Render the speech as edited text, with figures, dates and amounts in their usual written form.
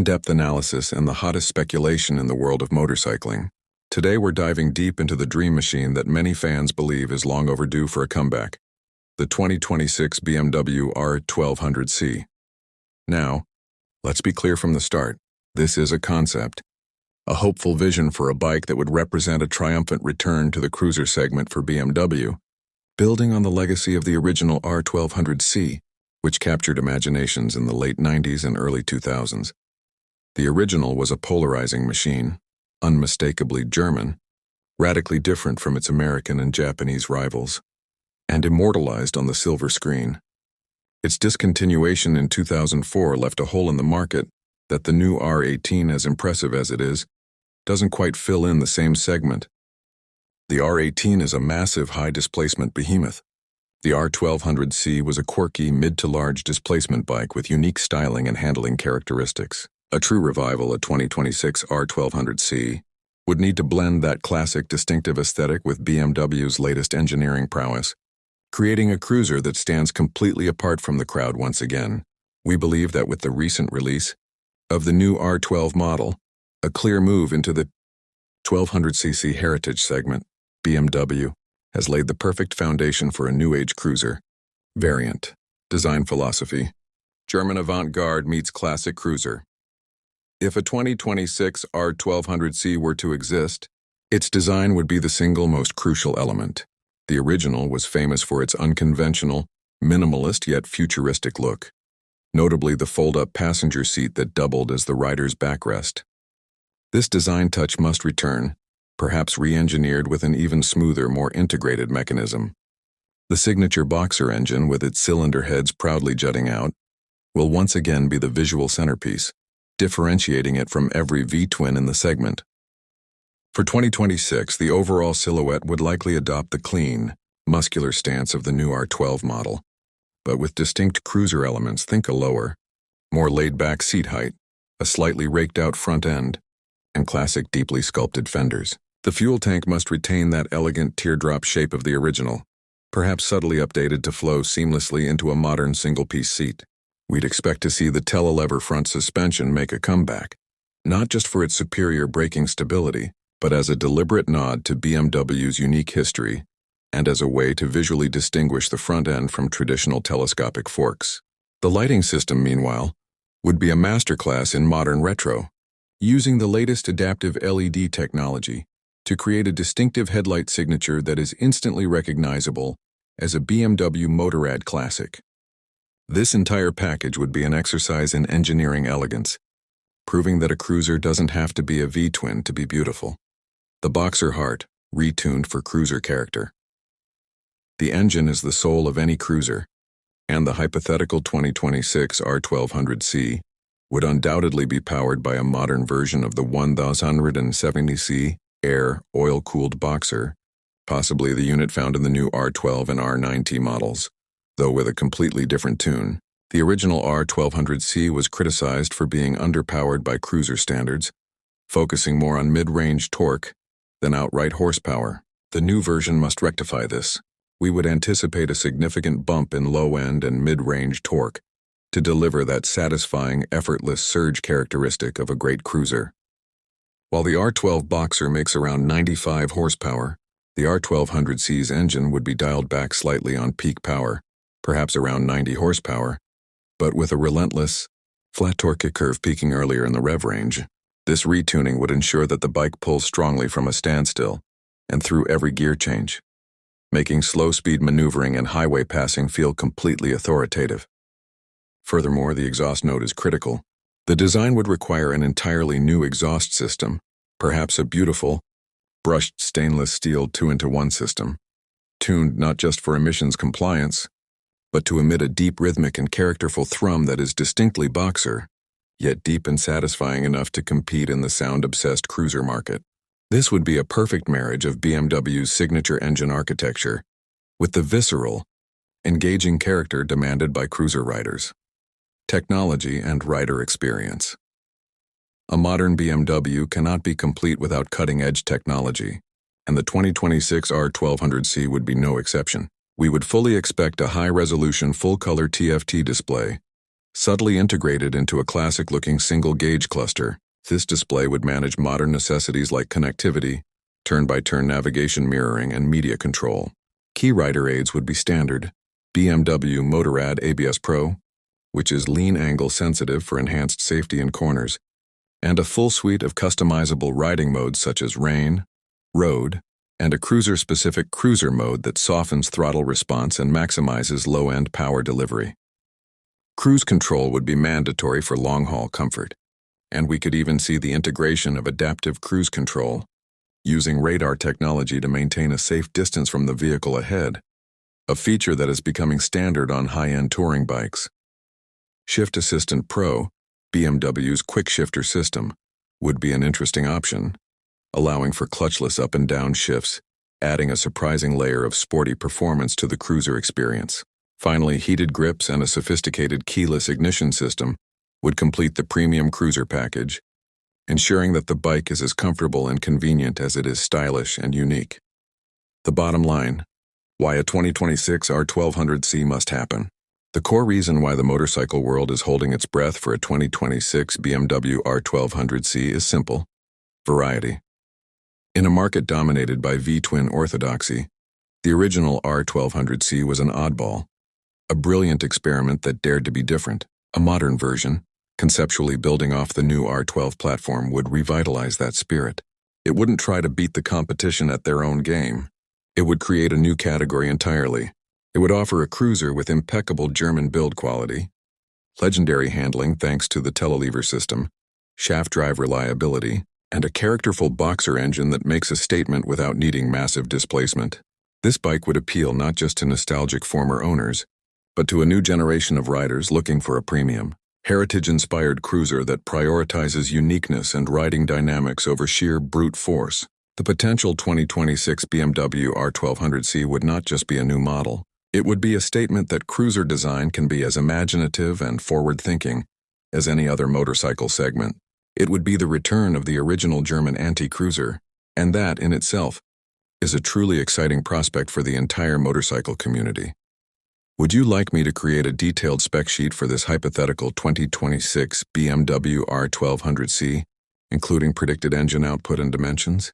in-depth analysis and the hottest speculation in the world of motorcycling. Today we're diving deep into the dream machine that many fans believe is long overdue for a comeback, the 2026 BMW R1200C. Now, let's be clear from the start, this is a concept, a hopeful vision for a bike that would represent a triumphant return to the cruiser segment for BMW, building on the legacy of the original R1200C, which captured imaginations in the late 90s and early 2000s. The original was a polarizing machine, unmistakably German, radically different from its American and Japanese rivals, and immortalized on the silver screen. Its discontinuation in 2004 left a hole in the market that the new R18, as impressive as it is, doesn't quite fill in the same segment. The R18 is a massive high-displacement behemoth. The R1200C was a quirky mid-to-large displacement bike with unique styling and handling characteristics. A true revival, a 2026 R1200C, would need to blend that classic distinctive aesthetic with BMW's latest engineering prowess, creating a cruiser that stands completely apart from the crowd once again. We believe that with the recent release of the new R12 model, a clear move into the 1200cc heritage segment, BMW has laid the perfect foundation for a new-age cruiser. Variant, design philosophy, German avant-garde meets classic cruiser. If a 2026 R1200C were to exist, its design would be the single most crucial element. The original was famous for its unconventional, minimalist yet futuristic look, notably the fold-up passenger seat that doubled as the rider's backrest. This design touch must return, perhaps re-engineered with an even smoother, more integrated mechanism. The signature boxer engine, with its cylinder heads proudly jutting out, will once again be the visual centerpiece, differentiating it from every V-twin in the segment. For 2026, the overall silhouette would likely adopt the clean, muscular stance of the new R12 model, but with distinct cruiser elements. Think a lower, more laid-back seat height, a slightly raked-out front end, and classic deeply sculpted fenders. The fuel tank must retain that elegant teardrop shape of the original, perhaps subtly updated to flow seamlessly into a modern single-piece seat. We'd expect to see the telelever front suspension make a comeback, not just for its superior braking stability, but as a deliberate nod to BMW's unique history and as a way to visually distinguish the front end from traditional telescopic forks. The lighting system, meanwhile, would be a masterclass in modern retro, using the latest adaptive LED technology to create a distinctive headlight signature that is instantly recognizable as a BMW Motorrad classic. This entire package would be an exercise in engineering elegance, proving that a cruiser doesn't have to be a V-twin to be beautiful. The boxer heart, retuned for cruiser character. The engine is the soul of any cruiser, and the hypothetical 2026 R1200C would undoubtedly be powered by a modern version of the 1070C Air oil-cooled boxer, possibly the unit found in the new R12 and R9T models, though with a completely different tune. The original R1200C was criticized for being underpowered by cruiser standards, focusing more on mid-range torque than outright horsepower. The new version must rectify this. We would anticipate a significant bump in low-end and mid-range torque to deliver that satisfying, effortless surge characteristic of a great cruiser. While the R12 Boxer makes around 95 horsepower, the R1200C's engine would be dialed back slightly on peak power, perhaps around 90 horsepower, but with a relentless, flat torque curve peaking earlier in the rev range. This retuning would ensure that the bike pulls strongly from a standstill and through every gear change, making slow-speed maneuvering and highway passing feel completely authoritative. Furthermore, the exhaust note is critical. The design would require an entirely new exhaust system, perhaps a beautiful, brushed stainless steel 2-into-1 system, tuned not just for emissions compliance, but to emit a deep rhythmic and characterful thrum that is distinctly boxer, yet deep and satisfying enough to compete in the sound-obsessed cruiser market. This would be a perfect marriage of BMW's signature engine architecture with the visceral, engaging character demanded by cruiser riders. Technology and rider experience. A modern BMW cannot be complete without cutting-edge technology, and the 2026 R1200C would be no exception. We would fully expect a high-resolution full-color TFT display, Subtly integrated into a classic-looking single-gauge cluster, this display would manage modern necessities like connectivity, turn-by-turn navigation mirroring, and media control. Key rider aids would be standard: BMW Motorrad ABS Pro, which is lean angle sensitive for enhanced safety in corners, and a full suite of customizable riding modes such as rain, road, and a cruiser-specific cruiser mode that softens throttle response and maximizes low-end power delivery. Cruise control would be mandatory for long-haul comfort, and we could even see the integration of adaptive cruise control, using radar technology to maintain a safe distance from the vehicle ahead, a feature that is becoming standard on high-end touring bikes. Shift Assistant Pro, BMW's quick shifter system, would be an interesting option, allowing for clutchless up and down shifts, adding a surprising layer of sporty performance to the cruiser experience. Finally, heated grips and a sophisticated keyless ignition system would complete the premium cruiser package, ensuring that the bike is as comfortable and convenient as it is stylish and unique. The bottom line: why a 2026 R1200C must happen. The core reason why the motorcycle world is holding its breath for a 2026 BMW R1200C is simple: variety. In a market dominated by V-twin orthodoxy, the original R1200C was an oddball, a brilliant experiment that dared to be different. A modern version, conceptually building off the new R12 platform, would revitalize that spirit. It wouldn't try to beat the competition at their own game. It would create a new category entirely. It would offer a cruiser with impeccable German build quality, legendary handling thanks to the telelever system, shaft drive reliability, and a characterful boxer engine that makes a statement without needing massive displacement. This bike would appeal not just to nostalgic former owners, but to a new generation of riders looking for a premium, heritage-inspired cruiser that prioritizes uniqueness and riding dynamics over sheer brute force. The potential 2026 BMW R1200C would not just be a new model. It would be a statement that cruiser design can be as imaginative and forward-thinking as any other motorcycle segment. It would be the return of the original German anti-cruiser, and that, in itself, is a truly exciting prospect for the entire motorcycle community. Would you like me to create a detailed spec sheet for this hypothetical 2026 BMW R1200C, including predicted engine output and dimensions?